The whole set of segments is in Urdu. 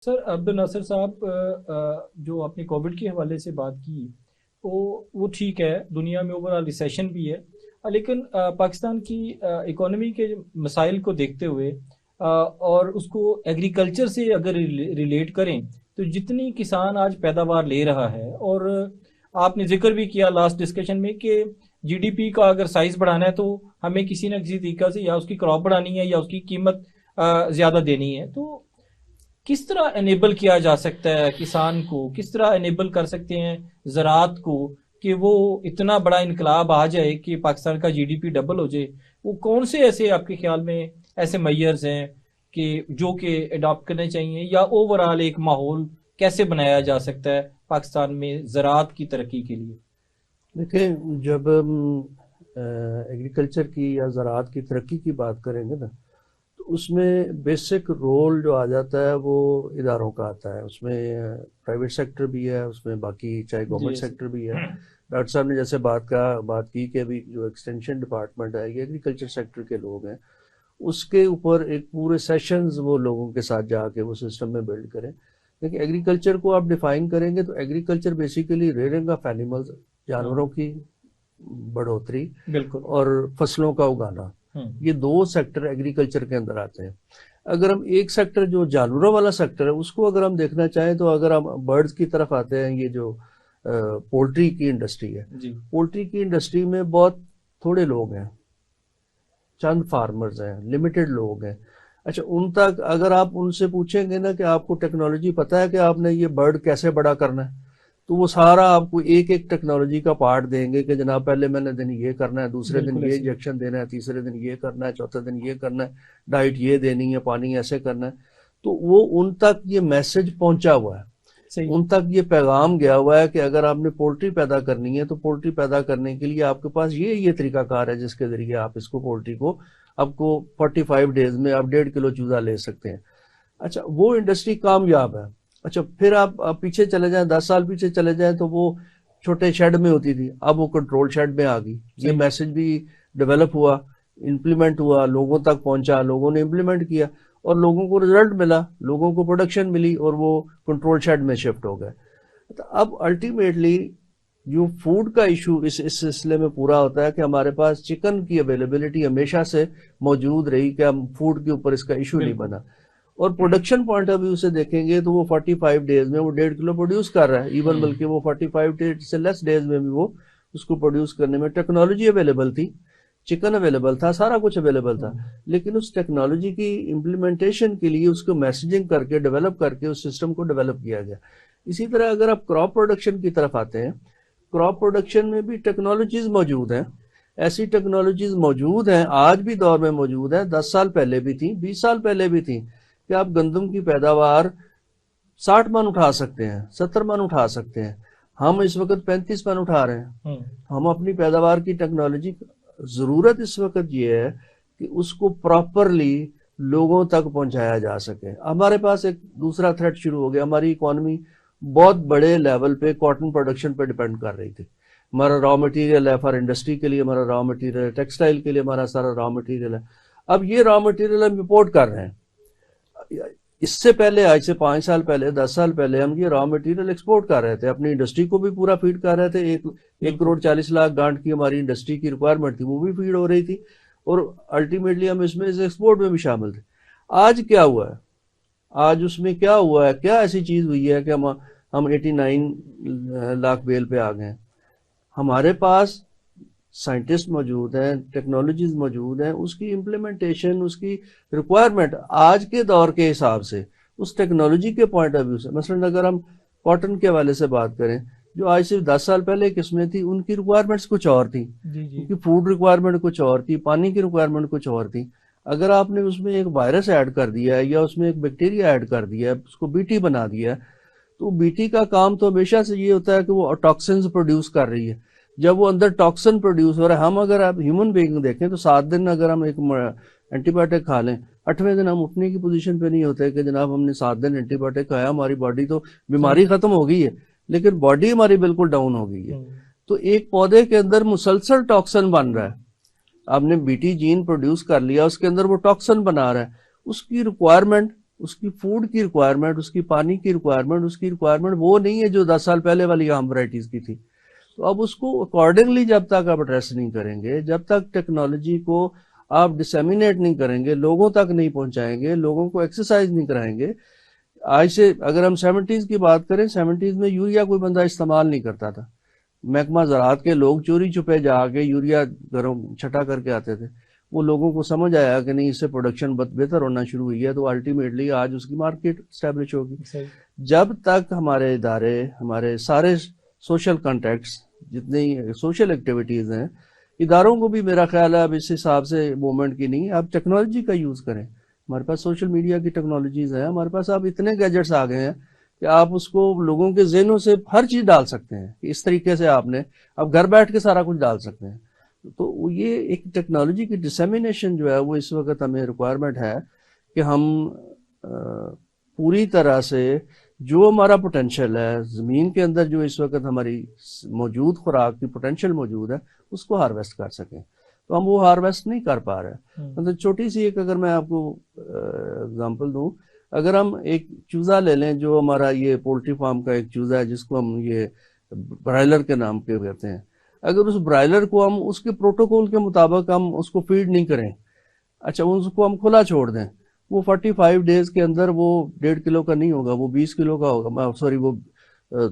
سر عبد الناصر صاحب، جو آپ نے کووڈ کے حوالے سے بات کی وہ ٹھیک ہے، دنیا میں اوور آل ریسیشن بھی ہے، لیکن پاکستان کی اکانومی کے مسائل کو دیکھتے ہوئے اور اس کو ایگریکلچر سے اگر ریلیٹ کریں تو جتنی کسان آج پیداوار لے رہا ہے، اور آپ نے ذکر بھی کیا لاسٹ ڈسکشن میں کہ جی ڈی پی کا اگر سائز بڑھانا ہے تو ہمیں کسی نہ کسی طریقہ سے یا اس کی کراپ بڑھانی ہے یا اس کی قیمت زیادہ دینی ہے، تو کس طرح انیبل کیا جا سکتا ہے کسان کو، کس طرح انیبل کر سکتے ہیں زراعت کو کہ وہ اتنا بڑا انقلاب آ جائے کہ پاکستان کا جی ڈی پی ڈبل ہو جائے؟ وہ کون سے ایسے آپ کے خیال میں ایسے میئرز ہیں کہ جو کہ اڈاپٹ کرنے چاہیے، یا اوور آل ایک ماحول کیسے بنایا جا سکتا ہے پاکستان میں زراعت کی ترقی کے لیے؟ دیکھیں، جب ہم ایگریکلچر کی یا زراعت کی ترقی کی بات کریں گے نا، تو اس میں بیسک رول جو آ جاتا ہے وہ اداروں کا آتا ہے. اس میں پرائیویٹ سیکٹر بھی ہے، اس میں باقی چاہے گورنمنٹ سیکٹر بھی ہے. ڈاکٹر صاحب نے جیسے بات کی کہ ابھی جو ایکسٹینشن ڈپارٹمنٹ ہے یہ ایگریکلچر سیکٹر کے لوگ ہیں، اس کے اوپر ایک پورے سیشنز وہ لوگوں کے ساتھ جا کے وہ سسٹم میں بلڈ کریں. لیکن ایگریکلچر کو آپ ڈیفائن کریں گے تو agriculture basically rearing of animals, جانوروں کی بڑھوتری بالکل، اور فصلوں کا اگانا، یہ دو سیکٹر ایگریکلچر کے اندر آتے ہیں. اگر ہم ایک سیکٹر جو جانوروں والا سیکٹر ہے اس کو اگر ہم دیکھنا چاہیں تو اگر ہم برڈز کی طرف آتے ہیں، یہ جو پولٹری کی انڈسٹری ہے، پولٹری کی انڈسٹری میں بہت تھوڑے لوگ ہیں، چند فارمرز ہیں، لمیٹڈ لوگ ہیں. اچھا، ان تک اگر آپ ان سے پوچھیں گے نا کہ آپ کو ٹیکنالوجی پتہ ہے کہ آپ نے یہ برڈ کیسے بڑا کرنا ہے، تو وہ سارا آپ کو ایک ایک ٹیکنالوجی کا پارٹ دیں گے کہ جناب پہلے میں نے دن یہ کرنا ہے، دوسرے دن یہ انجیکشن دینا ہے، تیسرے دن یہ کرنا ہے، چوتھے دن یہ کرنا ہے، ڈائٹ یہ دینی ہے، پانی ایسے کرنا ہے. تو وہ ان تک یہ میسج پہنچا ہوا ہے، ان تک یہ پیغام گیا ہوا ہے کہ اگر آپ نے پولٹری پیدا کرنی ہے تو پولٹری پیدا کرنے کے لیے آپ کے پاس یہ طریقہ کار ہے جس کے ذریعے آپ اس کو پولٹری کو آپ کو 45 ڈیز میں آپ 1.5 کلو چوزا لے سکتے ہیں. اچھا، وہ انڈسٹری کامیاب ہے. اچھا، پھر آپ پیچھے چلے جائیں، 10 سال پیچھے چلے جائیں تو وہ چھوٹے شیڈ میں ہوتی تھی، اب وہ کنٹرول شیڈ میں آ گئی. یہ میسج بھی ڈیولپ ہوا، امپلیمنٹ ہوا، لوگوں تک پہنچا، لوگوں نے امپلیمنٹ کیا اور لوگوں کو رزلٹ ملا، لوگوں کو پروڈکشن ملی اور وہ کنٹرول شیڈ میں شفٹ ہو گئے. اب الٹیمیٹلی جو فوڈ کا ایشو اس سلسلے میں پورا ہوتا ہے کہ ہمارے پاس چکن کی اویلیبلٹی ہمیشہ سے موجود رہی کہ ہم فوڈ کے اوپر اس کا ایشو نہیں بنا، اور پروڈکشن پوائنٹ آف ویو سے دیکھیں گے تو وہ 45 ڈیز میں وہ 1.5 کلو پروڈیوس کر رہا ہے. ایون بلکہ وہ 45 ڈیز سے لیس ڈیز میں بھی وہ اس کو پروڈیوس کرنے میں ٹیکنالوجی اویلیبل تھی، چکن اویلیبل تھا، سارا کچھ اویلیبل تھا. لیکن اس ٹیکنالوجی کی امپلیمنٹیشن کے لیے اس کو میسیجنگ کر کے ڈیولپ کر کے اس سسٹم کو ڈیولپ کیا گیا. اسی طرح اگر آپ کراپ پروڈکشن کی طرف آتے ہیں، کراپ پروڈکشن میں بھی ٹیکنالوجیز موجود ہیں. ایسی ٹیکنالوجیز موجود ہیں، آج بھی دور میں موجود ہیں، 10 سال پہلے بھی تھیں، 20 سال پہلے بھی تھیں، کہ آپ گندم کی پیداوار 60 من اٹھا سکتے ہیں، 70 من اٹھا سکتے ہیں. ہم اس وقت 35 من اٹھا رہے ہیں. ہم اپنی پیداوار کی ٹیکنالوجی، ضرورت اس وقت یہ ہے کہ اس کو پراپرلی لوگوں تک پہنچایا جا سکے. ہمارے پاس ایک دوسرا تھریٹ شروع ہو گیا. ہماری اکانومی بہت بڑے لیول پہ کاٹن پروڈکشن پہ ڈیپینڈ کر رہی تھی. ہمارا را مٹیریل ہے فار انڈسٹری کے لیے، ہمارا را مٹیریل ہے ٹیکسٹائل کے لیے، ہمارا سارا را مٹیریل ہے. اب یہ را مٹیریل ہم امپورٹ کر رہے ہیں. اس سے پہلے، آج سے 5 سال پہلے، 10 سال پہلے ہم یہ را مٹیریل ایکسپورٹ کر رہے تھے، اپنی انڈسٹری کو بھی پورا فیڈ کر رہے تھے. 1 کروڑ 40 لاکھ گانٹ کی ہماری انڈسٹری کی ریکوائرمنٹ تھی، وہ بھی فیڈ ہو رہی تھی، اور الٹیمیٹلی ہم اس میں ایکسپورٹ میں بھی شامل تھے. آج کیا ہوا ہے؟ آج اس میں کیا ہوا ہے؟ کیا ایسی چیز ہوئی ہے کہ ہم 89 لاکھ بیل پہ آ گئے ہیں؟ ہمارے پاس سائنٹسٹ موجود ہیں، ٹیکنالوجیز موجود ہیں، اس کی امپلیمنٹیشن، اس کی ریکوائرمنٹ آج کے دور کے حساب سے، اس ٹیکنالوجی کے پوائنٹ آف ویو سے. مثلا اگر ہم کاٹن کے حوالے سے بات کریں، جو آج سے 10 سال پہلے قسمیں تھیں، ان کی ریکوائرمنٹس کچھ اور تھیں، ان کی فوڈ ریکوائرمنٹ کچھ اور تھی، پانی کی ریکوائرمنٹ کچھ اور تھی. اگر آپ نے اس میں ایک وائرس ایڈ کر دیا ہے یا اس میں ایک بیکٹیریا ایڈ کر دیا ہے، اس کو بیٹی بنا دیا ہے، تو بیٹی کا کام تو ہمیشہ سے یہ ہوتا ہے کہ وہ ٹاکسنز پروڈیوس کر رہی ہے. جب وہ اندر ٹاکسن پروڈیوس ہو رہا ہے، ہم اگر آپ ہیومن بینگ دیکھیں تو 7 دن اگر ہم ایک اینٹی بایوٹک کھا لیں، 8ویں دن ہم اٹھنے کی پوزیشن پہ نہیں ہوتے کہ جناب ہم نے 7 دن اینٹی بایوٹک کھایا، ہماری باڈی تو بیماری ختم ہو گئی ہے لیکن باڈی ہماری بالکل ڈاؤن ہو گئی ہے. تو ایک پودے کے اندر مسلسل ٹاکسن بن رہا ہے. آپ نے بیٹی جین پروڈیوس کر لیا، اس کے اندر وہ ٹاکسن بنا رہا ہے، اس کی ریکوائرمنٹ اس کی فوڈ کی ریکوائرمنٹ، اس کی پانی کی ریکوائرمنٹ، اس کی ریکوائرمنٹ وہ نہیں ہے جو 10 سال پہلے والی عام ورائٹیز کی تھی. تو اب اس کو اکارڈنگلی جب تک آپ ایڈریس نہیں کریں گے، جب تک ٹیکنالوجی کو آپ ڈسیمینیٹ نہیں کریں گے، لوگوں تک نہیں پہنچائیں گے، لوگوں کو ایکسرسائز نہیں کرائیں گے. آج سے اگر ہم 70s کی بات کریں، 70s میں یوریا کوئی بندہ استعمال نہیں کرتا تھا. محکمہ زراعت کے لوگ چوری چھپے جا کے یوریا گھروں چھٹا کر کے آتے تھے. وہ لوگوں کو سمجھ آیا کہ نہیں، اس سے پروڈکشن بہتر ہونا شروع ہوئی ہے، تو الٹیمیٹلی آج اس کی مارکیٹ اسٹیبلش ہوگی. جب تک ہمارے ادارے، ہمارے سارے سوشل کانٹیکٹس، جتنی سوشل ایکٹیویٹیز ہیں، اداروں کو بھی میرا خیال ہے اب اس حساب سے موومنٹ کی نہیں، آپ ٹیکنالوجی کا یوز کریں. ہمارے پاس سوشل میڈیا کی ٹیکنالوجیز ہیں، ہمارے پاس اب اتنے گیجٹس آ گئے ہیں کہ آپ اس کو لوگوں کے ذہنوں سے ہر چیز ڈال سکتے ہیں کہ اس طریقے سے آپ نے اب گھر بیٹھ کے سارا کچھ ڈال سکتے ہیں. تو یہ ایک ٹیکنالوجی کی ڈسیمینیشن جو ہے وہ اس وقت ہمیں ریکوائرمنٹ ہے کہ ہم پوری طرح سے جو ہمارا پوٹینشیل ہے زمین کے اندر، جو اس وقت ہماری موجود خوراک کی پوٹینشیل موجود ہے، اس کو ہارویسٹ کر سکیں. تو ہم وہ ہارویسٹ نہیں کر پا رہے. مطلب چھوٹی سی ایک اگر میں آپ کو اگزامپل دوں، اگر ہم ایک چوزا لے لیں جو ہمارا یہ پولٹری فارم کا ایک چوزا ہے جس کو ہم یہ برائلر کے نام پہ کہتے ہیں، اگر اس برائلر کو ہم اس کے پروٹوکول کے مطابق ہم اس کو فیڈ نہیں کریں، اچھا اس کو ہم کھلا چھوڑ دیں، وہ 45 ڈیز کے اندر وہ 1.5 کلو کا نہیں ہوگا، وہ 20 کلو کا ہوگا، سوری وہ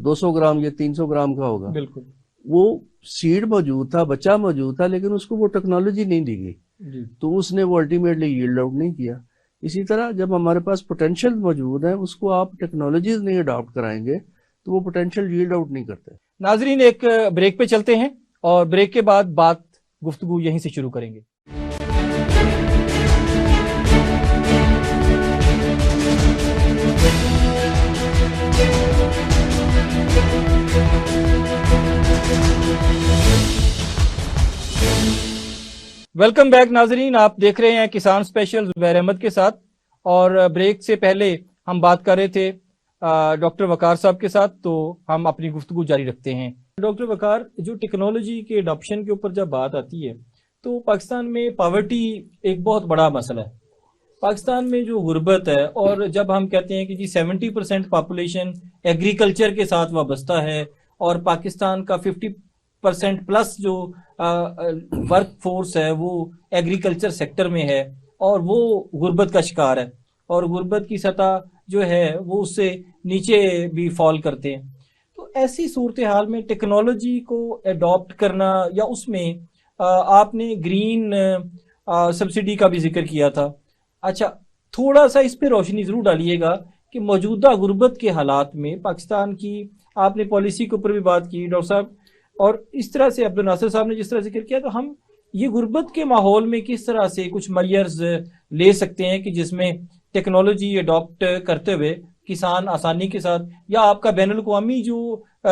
200 گرام یا 300 گرام کا ہوگا. بالکل. وہ سیڈ موجود تھا، بچہ موجود تھا، لیکن اس کو وہ ٹیکنالوجی نہیں دی گئی تو اس نے وہ الٹیمیٹلی ییلڈ آؤٹ نہیں کیا. اسی طرح جب ہمارے پاس پوٹینشیل موجود ہے، اس کو آپ ٹیکنالوجیز نہیں اڈاپٹ کرائیں گے تو وہ پوٹینشیل ییلڈ آؤٹ نہیں کرتے. ناظرین، ایک بریک پہ چلتے ہیں اور بریک کے بعد گفتگو یہیں سے شروع کریں گے. ویلکم بیک ناظرین، آپ دیکھ رہے ہیں کسان اسپیشل زبیر احمد کے ساتھ، اور بریک سے پہلے ہم بات کر رہے تھے ڈاکٹر وقار صاحب کے ساتھ، تو ہم اپنی گفتگو جاری رکھتے ہیں. ڈاکٹر وقار، جو ٹیکنالوجی کے اڈاپشن کے اوپر جب بات آتی ہے تو پاکستان میں پاورٹی ایک بہت بڑا مسئلہ ہے. پاکستان میں جو غربت ہے، اور جب ہم کہتے ہیں کہ جی 70% پاپولیشن ایگریکلچر کے ساتھ وابستہ ہے، اور پاکستان کا 50% پلس جو ورک فورس ہے وہ ایگریکلچر سیکٹر میں ہے، اور وہ غربت کا شکار ہے، اور غربت کی سطح جو ہے وہ اس سے نیچے بھی فال کرتے ہیں. تو ایسی صورتحال میں ٹیکنالوجی کو اڈاپٹ کرنا، یا اس میں آپ نے گرین سبسڈی کا بھی ذکر کیا تھا، اچھا تھوڑا سا اس پہ روشنی ضرور ڈالیے گا کہ موجودہ غربت کے حالات میں پاکستان کی آپ نے پالیسی کے اوپر بھی بات کی ڈاکٹر صاحب، اور اس طرح سے عبد الناصر صاحب نے جس طرح ذکر کیا، تو ہم یہ غربت کے ماحول میں کس طرح سے کچھ میئرز لے سکتے ہیں کہ جس میں ٹیکنالوجی اڈاپٹ کرتے ہوئے کسان آسانی کے ساتھ، یا آپ کا بین الاقوامی جو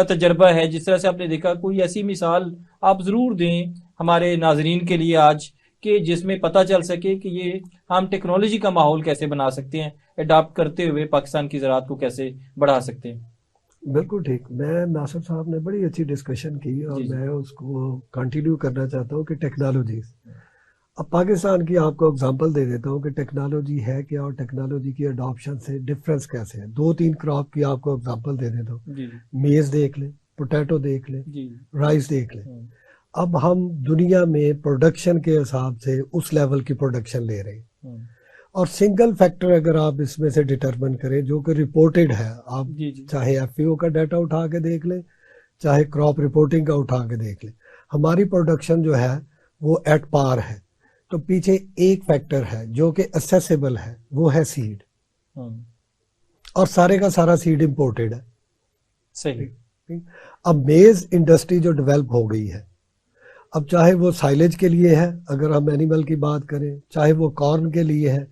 تجربہ ہے جس طرح سے آپ نے دیکھا، کوئی ایسی مثال آپ ضرور دیں ہمارے ناظرین کے لیے آج کہ جس میں پتہ چل سکے کہ یہ ہم ٹیکنالوجی کا ماحول کیسے بنا سکتے ہیں، اڈاپٹ کرتے ہوئے پاکستان کی زراعت کو کیسے بڑھا سکتے ہیں. بالکل ٹھیک. میں ناصر صاحب نے بڑی اچھی ڈسکشن کی، اور میں اس کو کنٹینیو کرنا چاہتا ہوں کہ ٹیکنالوجیز، اب پاکستان کی آپ کو اگزامپل دے دیتا ہوں کہ ٹیکنالوجی ہے کیا اور ٹیکنالوجی کی اڈاپشن سے ڈفرینس کیسے ہے. 2-3 کراپ کی آپ کو اگزامپل دے دیتا ہوں. میز دیکھ لیں، پوٹیٹو دیکھ لیں، رائس دیکھ لیں. اب ہم دنیا میں پروڈکشن کے حساب سے اس لیول کی پروڈکشن لے رہے ہیں، اور سنگل فیکٹر اگر آپ اس میں سے ڈٹرمن کریں جو کہ رپورٹڈ ہے، آپ چاہے ایف ای او کا ڈیٹا اٹھا کے دیکھ لیں، چاہے کراپ رپورٹنگ کا اٹھا کے دیکھ لیں، ہماری پروڈکشن جو ہے وہ ایٹ پار ہے. تو پیچھے ایک فیکٹر ہے جو کہ اسیسیبل ہے، وہ ہے سیڈ، اور سارے کا سارا سیڈ امپورٹڈ ہے. صحیح. اب میز انڈسٹری جو ڈیولپ ہو گئی ہے، اب چاہے وہ سائلیج کے لیے ہے، اگر ہم اینیمل کی بات کریں، چاہے وہ کارن کے لیے ہے،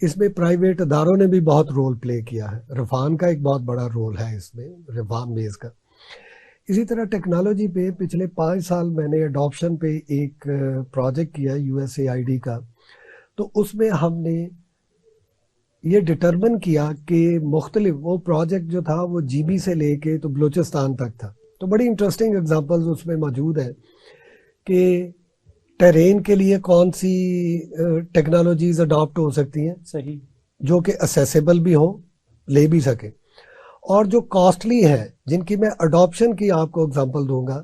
اس میں پرائیویٹ اداروں نے بھی بہت رول پلے کیا ہے. رفان کا ایک بہت بڑا رول ہے اس میں، رفان میز کا. اسی طرح ٹیکنالوجی پہ پچھلے 5 سال میں نے اڈاپشن پہ ایک پروجیکٹ کیا USAID کا. تو اس میں ہم نے یہ ڈٹرمن کیا کہ مختلف، وہ پروجیکٹ جو تھا وہ GB سے لے کے تو بلوچستان تک تھا. تو بڑی انٹرسٹنگ ایگزامپلز اس میں موجود ہیں کہ ٹیرین کے لیے کون سی ٹیکنالوجیز اڈاپٹ ہو سکتی ہیں. صحیح. جو کہ اسیسیبل بھی ہوں, لے بھی سکیں, اور جو کاسٹلی ہیں جن کی میں اڈاپشن کی آپ کو اگزامپل دوں گا,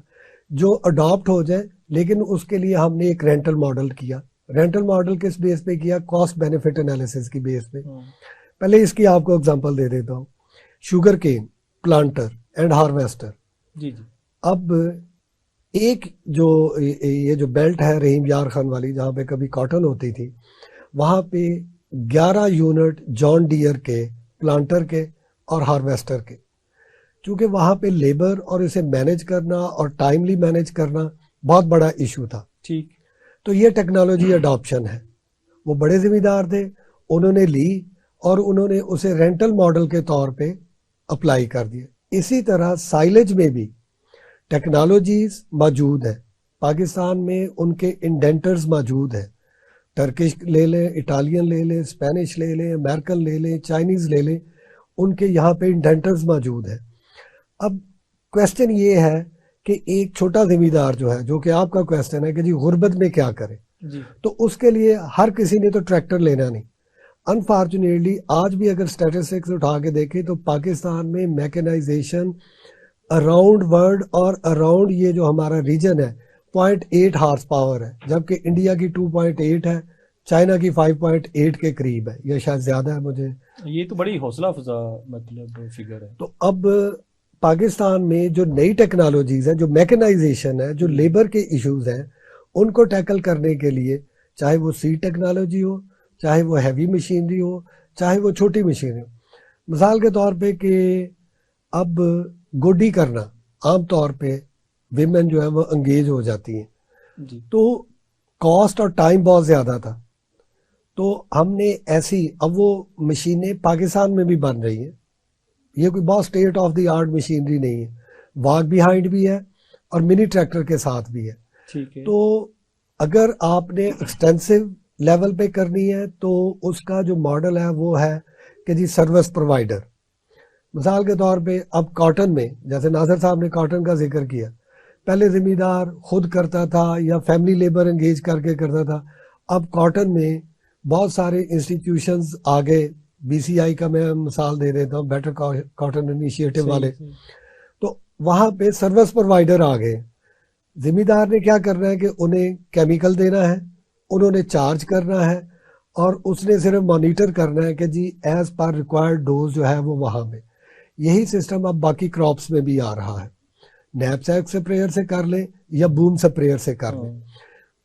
جو اڈاپٹ ہو جائیں لیکن اس کے لیے ہم نے ایک رینٹل ماڈل کیا. رینٹل ماڈل کس بیس پہ کیا؟ کاسٹ بینیفٹ انالیسس کی بیس پہ. پہلے اس کی آپ کو اگزامپل دے دیتا ہوں. Sugar cane planter and harvester. جی جی. اب ایک جو یہ جو بیلٹ ہے رحیم یار خان والی, جہاں پہ کبھی کاٹن ہوتی تھی, وہاں پہ 11 یونٹ جان ڈیئر کے پلانٹر کے اور ہارویسٹر کے. چونکہ وہاں پہ لیبر اور اسے مینیج کرنا اور ٹائملی مینیج کرنا بہت بڑا ایشو تھا. ٹھیک. تو یہ ٹیکنالوجی اڈاپشن ہے. وہ بڑے ذمہ دار تھے, انہوں نے لی اور انہوں نے اسے رینٹل ماڈل کے طور پہ اپلائی کر دیا. اسی طرح سائلج میں بھی ٹیکنالوجیز موجود ہیں. پاکستان میں ان کے انڈینٹرز موجود ہیں. ٹرکش لے لیں, اٹالین لے لیں, اسپینش لے لیں, امریکن لے لیں, چائنیز لے لیں, ان کے یہاں پہ انڈینٹرز موجود ہیں. اب کویسچن یہ ہے کہ ایک چھوٹا ذمہ دار جو کہ آپ کا کویسچن ہے کہ جی غربت میں کیا کرے, تو اس کے لیے ہر کسی نے تو ٹریکٹر لینا نہیں. انفارچونیٹلی آج بھی اگر اسٹیٹسٹکس اٹھا کے دیکھیں تو پاکستان میں میکنائزیشن اراؤنڈ ورلڈ اور اراؤنڈ یہ جو ہمارا ریجن ہے 0.8 ہارس پاور ہے, جبکہ انڈیا کی 2.8 ہے, چائنا کی 5.8 کے قریب ہے, یا شاید زیادہ ہے. مجھے یہ تو بڑی حوصلہ افزا مطلب فگر ہے. تو اب پاکستان میں جو نئی ٹیکنالوجیز ہیں, جو میکنائزیشن ہے, جو لیبر کے ایشوز ہیں, ان کو ٹیکل کرنے کے لیے چاہے وہ سیڈ ٹیکنالوجی ہو, چاہے وہ ہیوی مشینری ہو, چاہے وہ چھوٹی مشینری ہو. مثال کے طور پہ کہ اب گوڈی کرنا عام طور پہ ویمن جو ہے وہ انگیج ہو جاتی ہیں, تو کاسٹ اور ٹائم بہت زیادہ تھا. تو ہم نے ایسی, اب وہ مشینیں پاکستان میں بھی بن رہی ہیں, یہ کوئی بہت state of the art machinery نہیں ہے, واک بیہائنڈ بھی ہے اور منی ٹریکٹر کے ساتھ بھی ہے. تو اگر آپ نے ایکسٹینسو لیول پہ کرنی ہے تو اس کا جو ماڈل ہے وہ ہے کہ جی سروس پرووائڈر. مثال کے طور پہ اب کاٹن میں, جیسے ناصر صاحب نے کاٹن کا ذکر کیا, پہلے ذمہ دار خود کرتا تھا یا فیملی لیبر انگیج کر کے کرتا تھا. اب کاٹن میں بہت سارے انسٹیٹیوشنز آگے, بی سی آئی کا میں مثال دے دیتا ہوں, بیٹر کاٹن انیشیٹو والے, تو وہاں پہ سروس پرووائڈر آ گئے. ذمہ دار نے کیا کرنا ہے کہ انہیں کیمیکل دینا ہے, انہوں نے چارج کرنا ہے, اور اس نے صرف مانیٹر کرنا ہے کہ جی ایز پر ریکوائرڈ ڈوز جو ہے وہ وہاں پہ. یہی سسٹم اب باقی کراپس میں بھی آ رہا ہے. نیپ سیک سپریئر سے کر لیں یا بوم سپریئر سے کر لیں.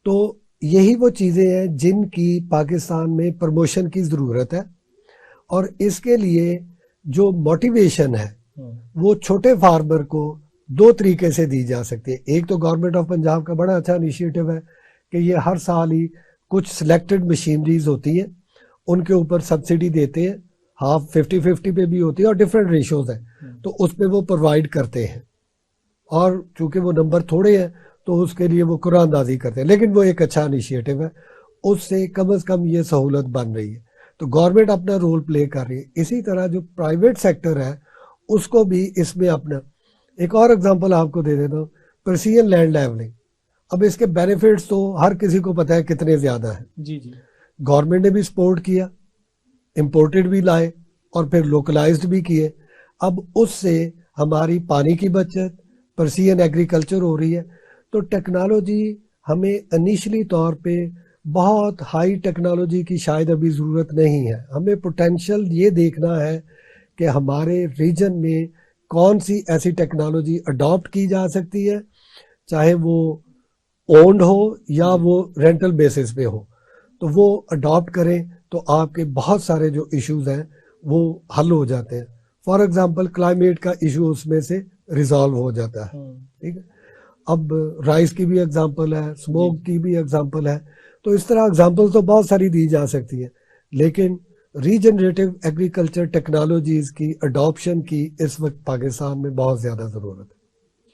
تو یہی وہ چیزیں ہیں جن کی پاکستان میں پروموشن کی ضرورت ہے, اور اس کے لیے جو موٹیویشن ہے وہ چھوٹے فارمر کو 2 طریقے سے دی جا سکتی ہے. ایک تو گورنمنٹ آف پنجاب کا بڑا اچھا انیشیٹو ہے کہ یہ ہر سال ہی کچھ سلیکٹڈ مشینریز ہوتی ہیں, ان کے اوپر سبسڈی دیتے ہیں, ہاف 50-50 پہ بھی ہوتی ہے اور ڈفرینٹ ریشوز ہیں, تو اس پہ وہ پرووائڈ کرتے ہیں. اور چونکہ وہ نمبر تھوڑے ہیں تو اس کے لیے وہ قرآن اندازی کرتے ہیں, لیکن وہ ایک اچھا انیشیٹو ہے, اس سے کم از کم یہ سہولت بن رہی ہے. تو گورنمنٹ اپنا رول پلے کر رہی ہے. اسی طرح جو پرائیویٹ سیکٹر ہے اس کو بھی اس میں اپنا, ایک اور اگزامپل آپ کو دے دیتا ہوں, پرسین لینڈ لیولنگ. اب اس کے بینیفٹس تو ہر کسی کو پتہ ہے کتنے زیادہ ہیں. جی جی. گورنمنٹ نے بھی سپورٹ کیا, امپورٹڈ بھی لائے اور پھر لوکلائزڈ بھی کیے. اب اس سے ہماری پانی کی بچت, پرسین ایگریکلچر ہو رہی ہے. تو ٹیکنالوجی ہمیں انیشلی طور پہ بہت ہائی ٹیکنالوجی کی شاید ابھی ضرورت نہیں ہے. ہمیں پوٹینشیل یہ دیکھنا ہے کہ ہمارے ریجن میں کون سی ایسی ٹیکنالوجی اڈاپٹ کی جا سکتی ہے, چاہے وہ اونڈ ہو یا وہ رینٹل بیسس پہ ہو, تو وہ اڈاپٹ کریں تو آپ کے بہت سارے جو ایشوز ہیں وہ حل ہو جاتے ہیں. فار ایگزامپل کلائمیٹ کا ایشو اس میں سے ریزالو ہو جاتا ہے. ٹھیک ہے. اب رائس کی بھی ایگزامپل ہے, اسموک کی بھی ایگزامپل ہے. تو اس طرح ایگزامپل تو بہت ساری دی جا سکتی ہے, لیکن ریجنریٹو ایگریکلچر ٹیکنالوجیز کی اڈاپشن کی اس وقت پاکستان میں بہت زیادہ ضرورت ہے.